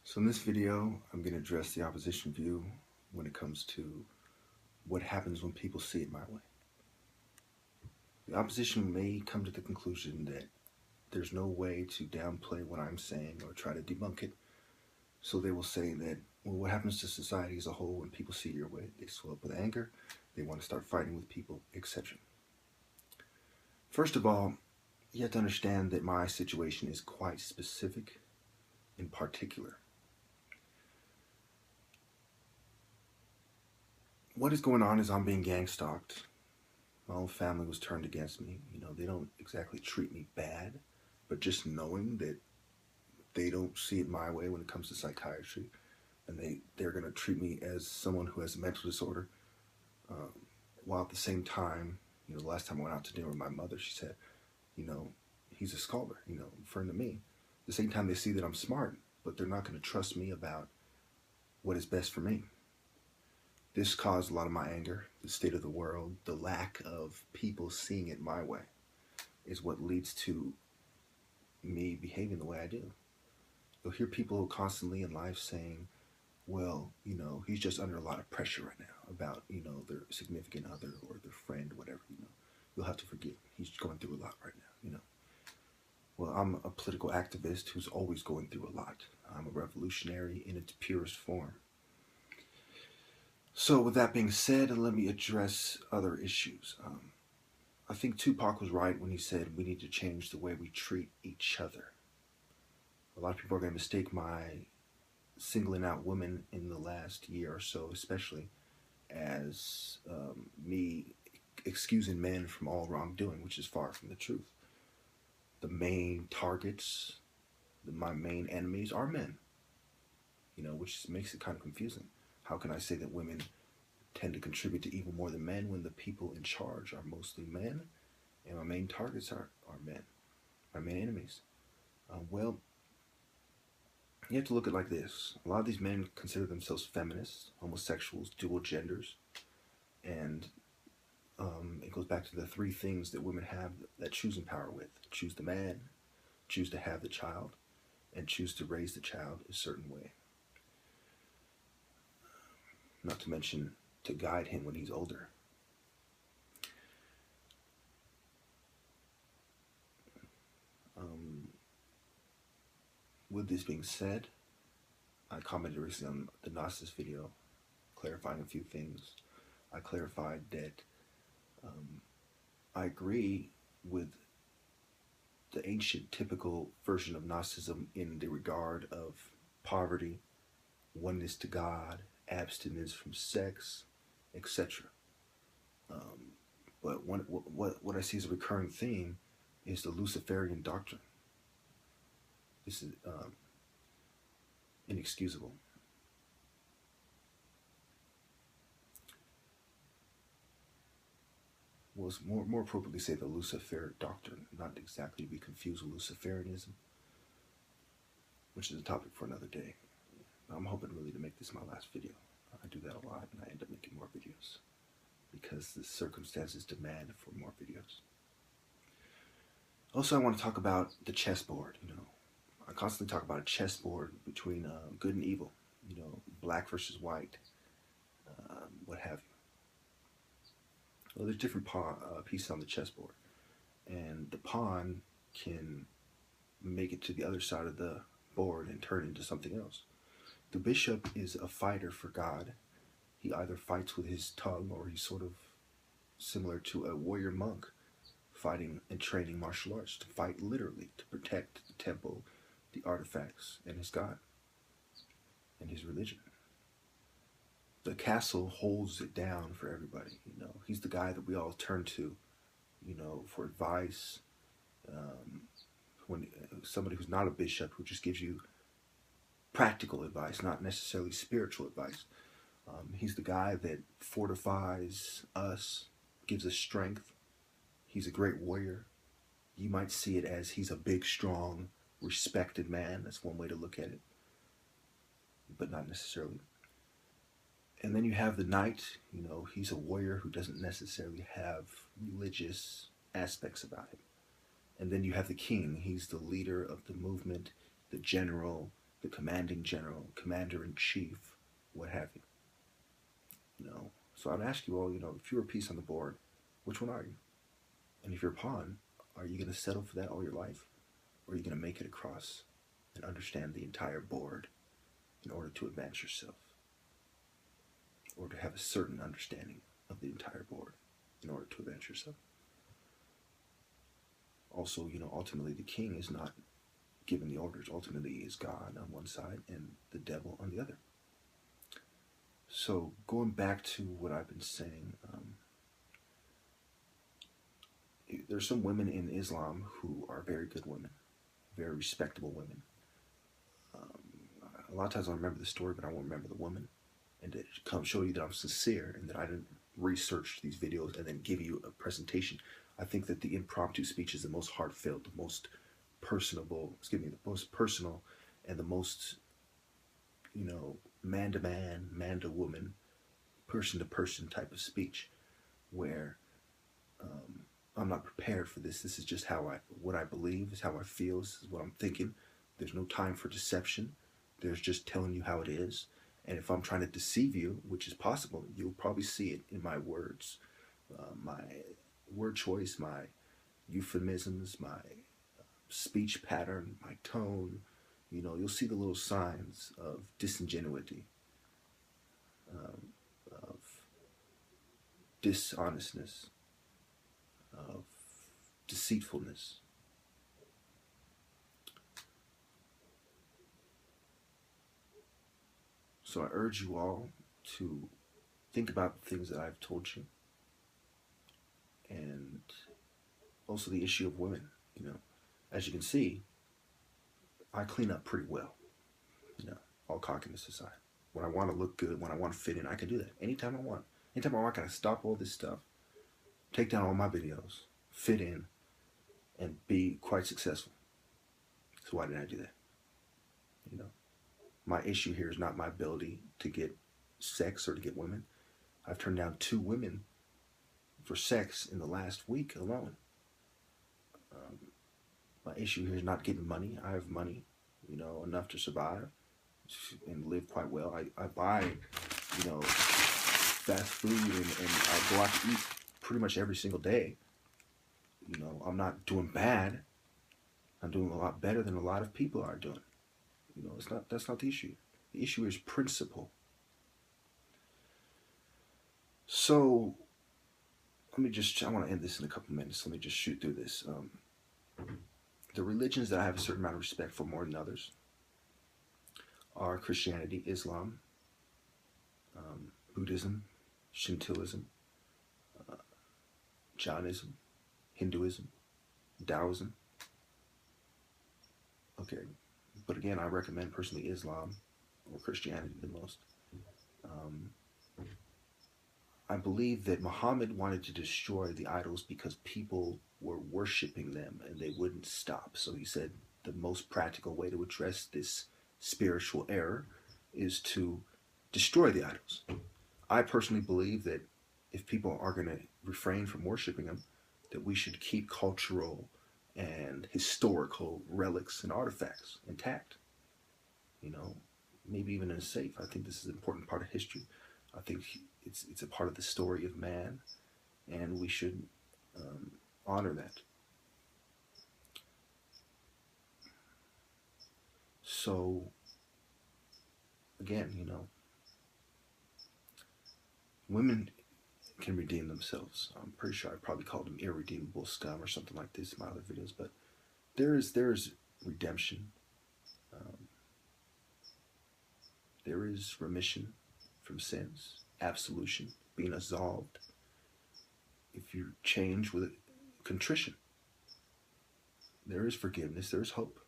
So in this video, I'm going to address the opposition view when it comes to what happens when people see it my way. The opposition may come to the conclusion that there's no way to downplay what I'm saying or try to debunk it. So they will say that, well, what happens to society as a whole when people see it your way? They swell up with anger, they want to start fighting with people, etc. First of all, you have to understand that my situation is quite specific in particular. What is going on is I'm being gang stalked. My own family was turned against me. They don't exactly treat me bad, but just knowing that they don't see it my way when it comes to psychiatry, and they're going to treat me as someone who has a mental disorder, while at the same time, the last time I went out to dinner with my mother, she said, he's a scholar, referring to me. At the same time, they see that I'm smart, but they're not going to trust me about what is best for me. This caused a lot of my anger. The state of the world, the lack of people seeing it my way is what leads to me behaving the way I do. You'll hear people constantly in life saying, well, he's just under a lot of pressure right now about, their significant other or their friend, whatever, You'll have to forgive him. He's going through a lot right now, Well, I'm a political activist who's always going through a lot. I'm a revolutionary in its purest form. So with that being said, let me address other issues. I think Tupac was right when he said we need to change the way we treat each other. A lot of people are going to mistake my singling out women in the last year or so, especially, as me excusing men from all wrongdoing, which is far from the truth. The main targets, my main enemies are men, which makes it kind of confusing. How can I say that women tend to contribute to evil more than men when the people in charge are mostly men and my main targets are men, my main enemies? Well, you have to look at it like this. A lot of these men consider themselves feminists, homosexuals, dual genders, and it goes back to the three things that women have that choosing power with. Choose the man, choose to have the child, and choose to raise the child a certain way. Not to mention to guide him when he's older. With this being said, I commented recently on the Gnosis video, clarifying a few things. I clarified that I agree with the ancient typical version of Gnosticism in the regard of poverty, oneness to God, abstinence from sex, etc. But what I see as a recurring theme is the Luciferian doctrine. This is inexcusable. Well, it's more appropriately say the Luciferic doctrine, not exactly to be confused with Luciferianism, which is a topic for another day. I'm hoping really to make this my last video. I do that a lot, and I end up making more videos because the circumstances demand for more videos. Also, I want to talk about the chessboard. I constantly talk about a chessboard between good and evil. Black versus white, what have you. Well, there's different pieces on the chessboard, and the pawn can make it to the other side of the board and turn into something else. The bishop is a fighter for God. He either fights with his tongue, or he's sort of similar to a warrior monk, fighting and training martial arts to fight literally, to protect the temple, the artifacts, and his God, and his religion. The castle holds it down for everybody. He's the guy that we all turn to, for advice. When somebody who's not a bishop, who just gives you practical advice, not necessarily spiritual advice. He's the guy that fortifies us, gives us strength. He's a great warrior. You might see it as he's a big, strong, respected man. That's one way to look at it, but not necessarily. And then you have the knight. He's a warrior who doesn't necessarily have religious aspects about him. And then you have the king. He's the leader of the movement, the general, the commanding general, commander-in-chief, what have you. So I'd ask you all, if you're a piece on the board, which one are you? And if you're a pawn, are you going to settle for that all your life? Or are you going to make it across and understand the entire board in order to advance yourself? Or to have a certain understanding of the entire board in order to advance yourself? Also, ultimately the king is not giving the orders. Ultimately is God on one side and the devil on the other. So going back to what I've been saying, there's some women in Islam who are very good women, very respectable women. A lot of times I'll remember the story, but I won't remember the woman. And to come show you that I'm sincere and that I didn't research these videos and then give you a presentation. I think that the impromptu speech is the most heartfelt, the most personable, the most personal, and the most, man to man, man to woman, person to person type of speech, where I'm not prepared for this. This is just what I believe, is how I feel, this is what I'm thinking. There's no time for deception. There's just telling you how it is. And if I'm trying to deceive you, which is possible, you'll probably see it in my words, my word choice, my euphemisms, my speech pattern, my tone. You'll see the little signs of disingenuity, of dishonestness, of deceitfulness. So I urge you all to think about the things that I've told you, and also the issue of women. As you can see, I clean up pretty well, all cockiness aside. When I want to look good, when I want to fit in, I can do that anytime I want. Anytime I want, I can stop all this stuff, take down all my videos, fit in, and be quite successful. So why didn't I do that? My issue here is not my ability to get sex or to get women. I've turned down 2 women for sex in the last week alone. My issue here is not getting money. I have money, enough to survive and live quite well. I buy, fast food and I go out to eat pretty much every single day. I'm not doing bad. I'm doing a lot better than a lot of people are doing. That's not the issue. The issue is principle. So I want to end this in a couple minutes. Let me just shoot through this. The religions that I have a certain amount of respect for more than others are Christianity, Islam, Buddhism, Shintoism, Jainism, Hinduism, Taoism. Okay, but again, I recommend personally Islam or Christianity the most. I believe that Muhammad wanted to destroy the idols because people were worshiping them and they wouldn't stop. So he said the most practical way to address this spiritual error is to destroy the idols. I personally believe that if people are going to refrain from worshiping them, that we should keep cultural and historical relics and artifacts intact. Maybe even in a safe. I think this is an important part of history. I think it's a part of the story of man, and we should honor that. So, again, women can redeem themselves. I'm pretty sure I probably called them irredeemable scum or something like this in my other videos, but there is redemption. There is remission from sins, absolution, being absolved. If you change with contrition, there is forgiveness, there is hope.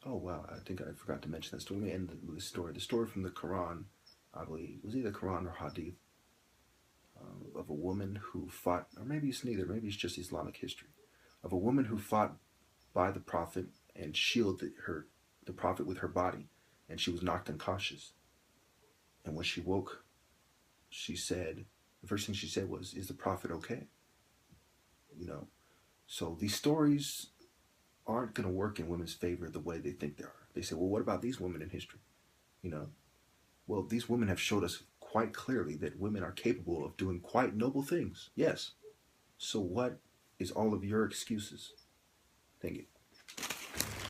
Oh wow, I think I forgot to mention that story. Let me end with this story. The story from the Quran, I believe, it was either Quran or Hadith, of a woman who fought, or maybe it's neither, maybe it's just Islamic history, of a woman who fought by the Prophet and shielded the Prophet with her body, and she was knocked unconscious. And when she woke, she said, the first thing she said was, "Is the Prophet okay?" So these stories aren't going to work in women's favor the way they think they are. They say, well, what about these women in history? You know, well, these women have showed us quite clearly that women are capable of doing quite noble things. Yes. So what is all of your excuses? Thank you.